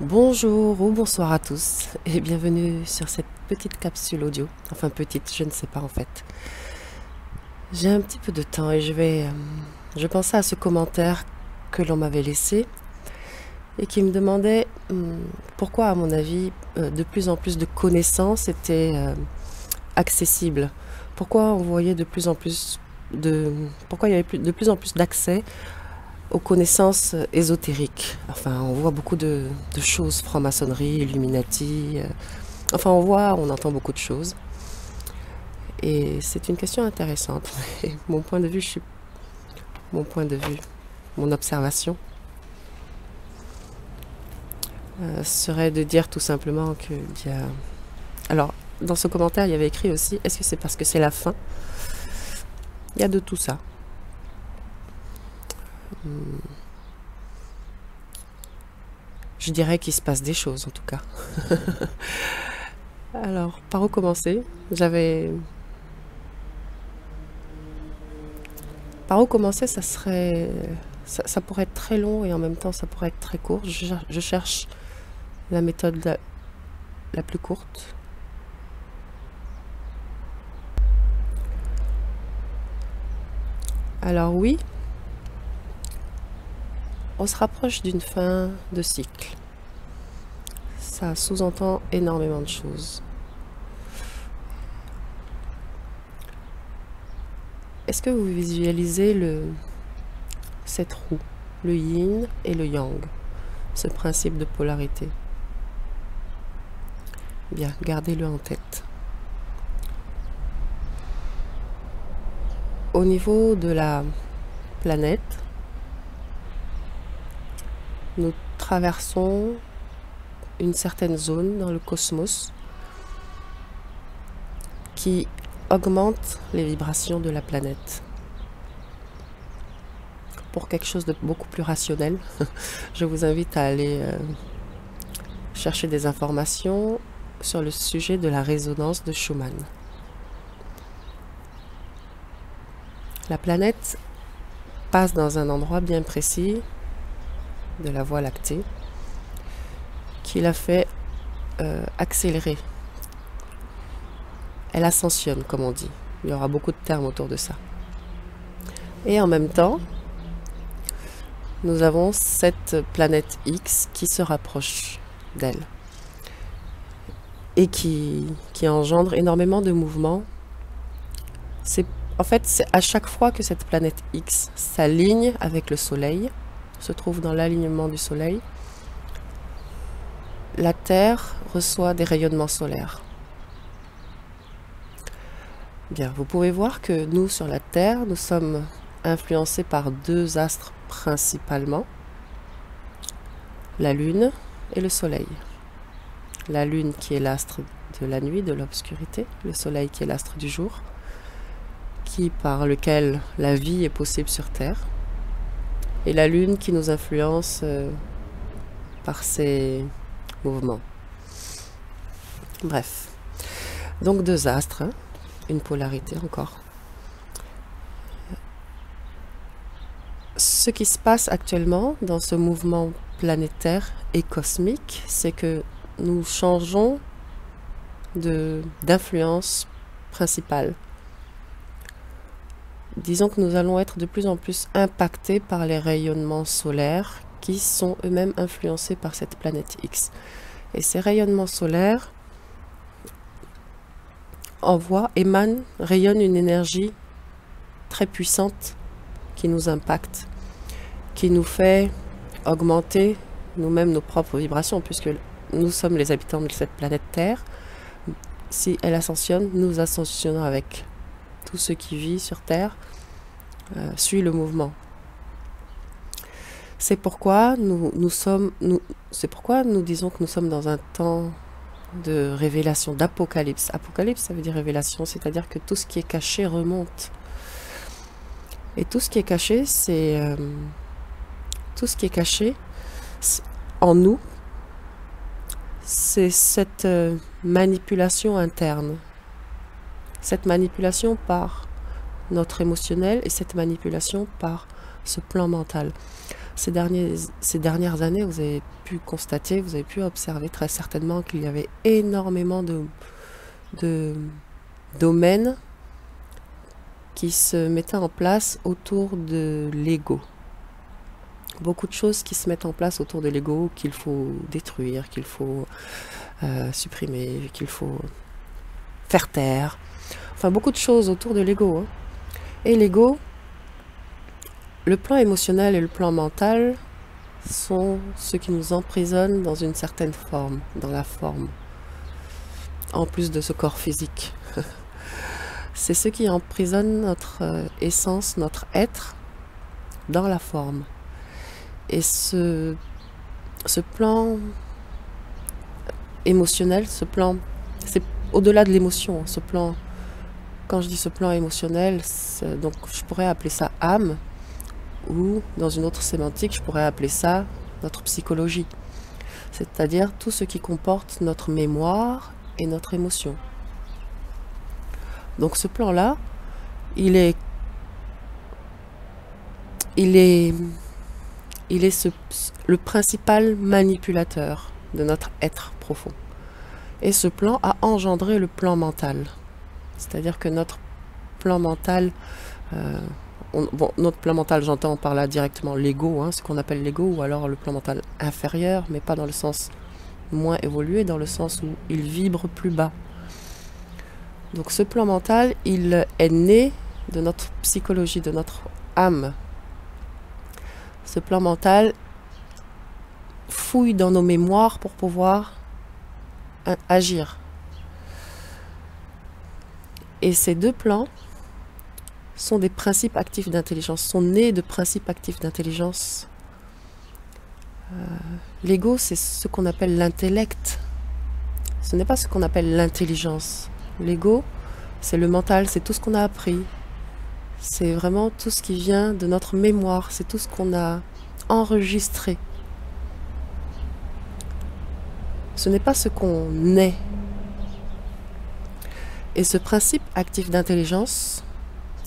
Bonjour ou bonsoir à tous et bienvenue sur cette petite capsule audio. Enfin petite, je ne sais pas en fait. J'ai un petit peu de temps et je pensais à ce commentaire que l'on m'avait laissé et qui me demandait pourquoi à mon avis de plus en plus de connaissances étaient accessibles. Pourquoi on voyait de plus en plus pourquoi il y avait de plus en plus d'accès aux connaissances ésotériques. Enfin, on voit beaucoup de choses, franc-maçonnerie, Illuminati. Enfin, on entend beaucoup de choses. Et c'est une question intéressante. Mon point de vue, mon observation, serait de dire tout simplement qu'il y a... Alors, dans ce commentaire, il y avait écrit aussi, est-ce que c'est parce que c'est la fin? Il y a de tout ça. Je dirais qu'il se passe des choses en tout cas. Alors, par où commencer? Par où commencer, ça pourrait être très long et en même temps ça pourrait être très court. Je cherche la méthode la plus courte. Alors oui, on se rapproche d'une fin de cycle. Ça sous-entend énormément de choses. Est-ce que vous visualisez cette roue, le yin et le yang, ce principe de polarité? Bien, gardez-le en tête. Au niveau de la planète, nous traversons une certaine zone dans le cosmos qui augmente les vibrations de la planète. Pour quelque chose de beaucoup plus rationnel, je vous invite à aller chercher des informations sur le sujet de la résonance de Schumann. La planète passe dans un endroit bien précis de la Voie lactée qui la fait accélérer. Elle ascensionne, comme on dit. Il y aura beaucoup de termes autour de ça. Et en même temps, nous avons cette planète X qui se rapproche d'elle et qui engendre énormément de mouvements. En fait, c'est à chaque fois que cette planète X s'aligne avec le Soleil, se trouve dans l'alignement du Soleil, la Terre reçoit des rayonnements solaires. Bien, vous pouvez voir que nous, sur la Terre, nous sommes influencés par deux astres principalement, la Lune et le Soleil. La Lune qui est l'astre de la nuit, de l'obscurité, le Soleil qui est l'astre du jour, par lequel la vie est possible sur Terre, et la Lune qui nous influence par ses mouvements. Bref, donc deux astres, hein, une polarité encore. Ce qui se passe actuellement dans ce mouvement planétaire et cosmique, c'est que nous changeons d'influence principale. Disons que nous allons être de plus en plus impactés par les rayonnements solaires qui sont eux-mêmes influencés par cette planète X. Et ces rayonnements solaires rayonnent une énergie très puissante qui nous impacte, qui nous fait augmenter nous-mêmes nos propres vibrations, puisque nous sommes les habitants de cette planète Terre. Si elle ascensionne, nous ascensionnons avec. Tout ce qui vit sur Terre suit le mouvement. C'est pourquoi nous disons que nous sommes dans un temps de révélation, d'apocalypse. Apocalypse, ça veut dire révélation, c'est-à-dire que tout ce qui est caché remonte. Et tout ce qui est caché, tout ce qui est caché en nous, c'est cette manipulation interne. Cette manipulation par notre émotionnel et cette manipulation par ce plan mental. ces dernières années, vous avez pu constater, vous avez pu observer très certainement qu'il y avait énormément de domaines qui se mettaient en place autour de l'ego. Beaucoup de choses qui se mettent en place autour de l'ego qu'il faut détruire, qu'il faut supprimer, qu'il faut faire taire. Enfin, beaucoup de choses autour de l'ego. Hein. Et l'ego, le plan émotionnel et le plan mental sont ceux qui nous emprisonnent dans une certaine forme, dans la forme, en plus de ce corps physique. C'est ceux qui emprisonnent notre essence, notre être, dans la forme. Et ce plan émotionnel, ce plan, c'est au-delà de l'émotion, ce plan, quand je dis ce plan émotionnel, donc je pourrais appeler ça âme, ou dans une autre sémantique, je pourrais appeler ça notre psychologie. C'est-à-dire tout ce qui comporte notre mémoire et notre émotion. Donc ce plan-là, il est le principal manipulateur de notre être profond. Et ce plan a engendré le plan mental. C'est-à-dire que notre plan mental, notre plan mental, j'entends par là directement l'ego, hein, ce qu'on appelle l'ego, ou alors le plan mental inférieur, mais pas dans le sens moins évolué, dans le sens où il vibre plus bas. Donc ce plan mental, il est né de notre psychologie, de notre âme. Ce plan mental fouille dans nos mémoires pour pouvoir agir. Et ces deux plans sont des principes actifs d'intelligence, sont nés de principes actifs d'intelligence. L'ego, c'est ce qu'on appelle l'intellect. Ce n'est pas ce qu'on appelle l'intelligence. L'ego, c'est le mental, c'est tout ce qu'on a appris. C'est vraiment tout ce qui vient de notre mémoire, c'est tout ce qu'on a enregistré. Ce n'est pas ce qu'on est. Et ce principe actif d'intelligence,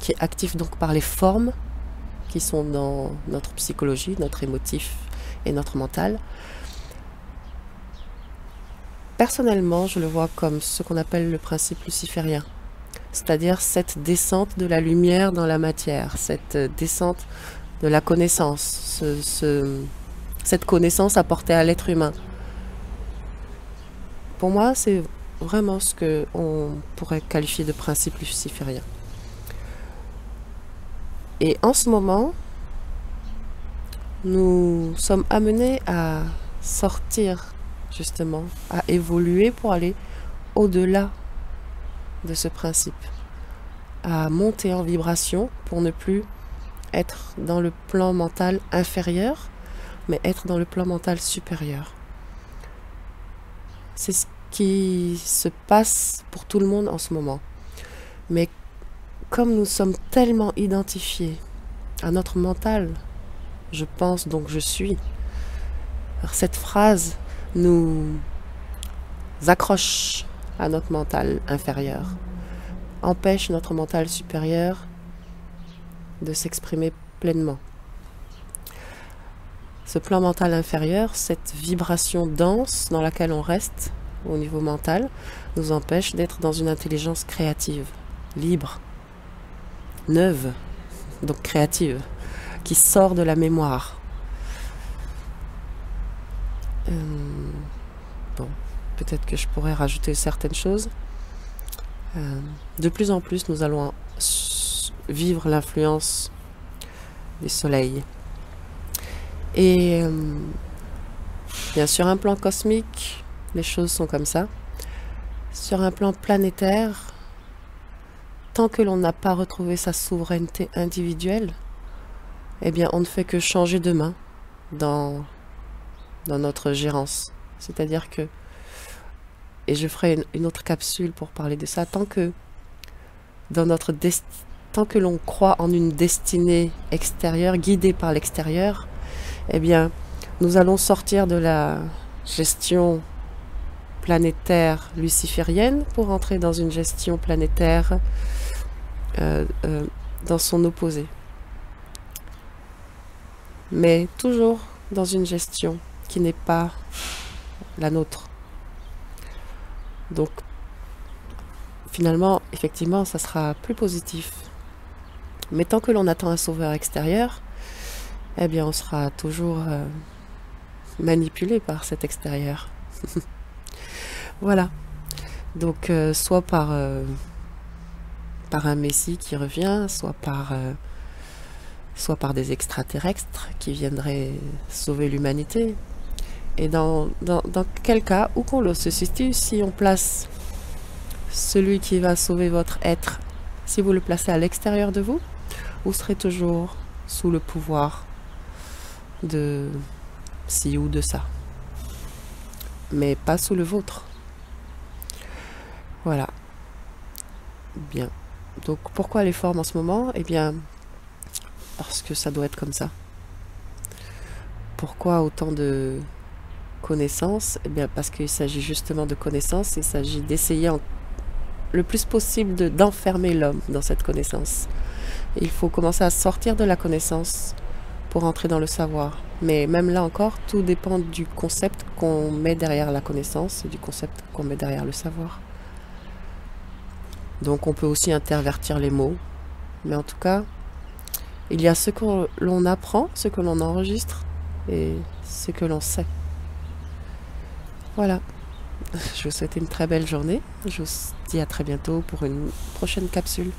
qui est actif donc par les formes qui sont dans notre psychologie, notre émotif et notre mental, personnellement, je le vois comme ce qu'on appelle le principe luciférien. C'est-à-dire cette descente de la lumière dans la matière, cette descente de la connaissance, cette connaissance apportée à l'être humain. Pour moi, c'est vraiment ce qu'on pourrait qualifier de principe luciférien. Et en ce moment, nous sommes amenés à sortir, justement, à évoluer pour aller au-delà de ce principe, à monter en vibration pour ne plus être dans le plan mental inférieur, mais être dans le plan mental supérieur. C'est ce qui se passe pour tout le monde en ce moment. Mais comme nous sommes tellement identifiés à notre mental, je pense donc je suis, alors cette phrase nous accroche à notre mental inférieur, empêche notre mental supérieur de s'exprimer pleinement. Ce plan mental inférieur, cette vibration dense dans laquelle on reste au niveau mental, nous empêche d'être dans une intelligence créative, libre, neuve, donc créative, qui sort de la mémoire. Bon, peut-être que je pourrais rajouter certaines choses. De plus en plus, nous allons vivre l'influence du soleil. Et bien sur un plan cosmique, les choses sont comme ça. Sur un plan planétaire, tant que l'on n'a pas retrouvé sa souveraineté individuelle, eh bien on ne fait que changer de main dans notre gérance. C'est-à-dire que, et je ferai une autre capsule pour parler de ça, tant que l'on croit en une destinée extérieure, guidée par l'extérieur, eh bien nous allons sortir de la gestion planétaire luciférienne pour entrer dans une gestion planétaire dans son opposé. mais toujours dans une gestion qui n'est pas la nôtre. Donc finalement, effectivement, ça sera plus positif. Mais tant que l'on attend un sauveur extérieur, eh bien on sera toujours manipulé par cet extérieur. Voilà. Donc soit par un messie qui revient, soit par des extraterrestres qui viendraient sauver l'humanité. Et dans quel cas, où qu'on se situe, si on place celui qui va sauver votre être, si vous le placez à l'extérieur de vous, vous serez toujours sous le pouvoir de ci ou de ça, mais pas sous le vôtre. Voilà. Bien. Donc pourquoi les formes en ce moment? Eh bien, parce que ça doit être comme ça. Pourquoi autant de connaissances? Eh bien, parce qu'il s'agit justement de connaissances, il s'agit d'essayer le plus possible d'enfermer l'homme dans cette connaissance. Il faut commencer à sortir de la connaissance pour entrer dans le savoir. Mais même là encore, tout dépend du concept qu'on met derrière la connaissance et du concept qu'on met derrière le savoir. Donc on peut aussi intervertir les mots. Mais en tout cas, il y a ce que l'on apprend, ce que l'on enregistre et ce que l'on sait. Voilà. Je vous souhaite une très belle journée. Je vous dis à très bientôt pour une prochaine capsule.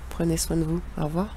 Prenez soin de vous. Au revoir.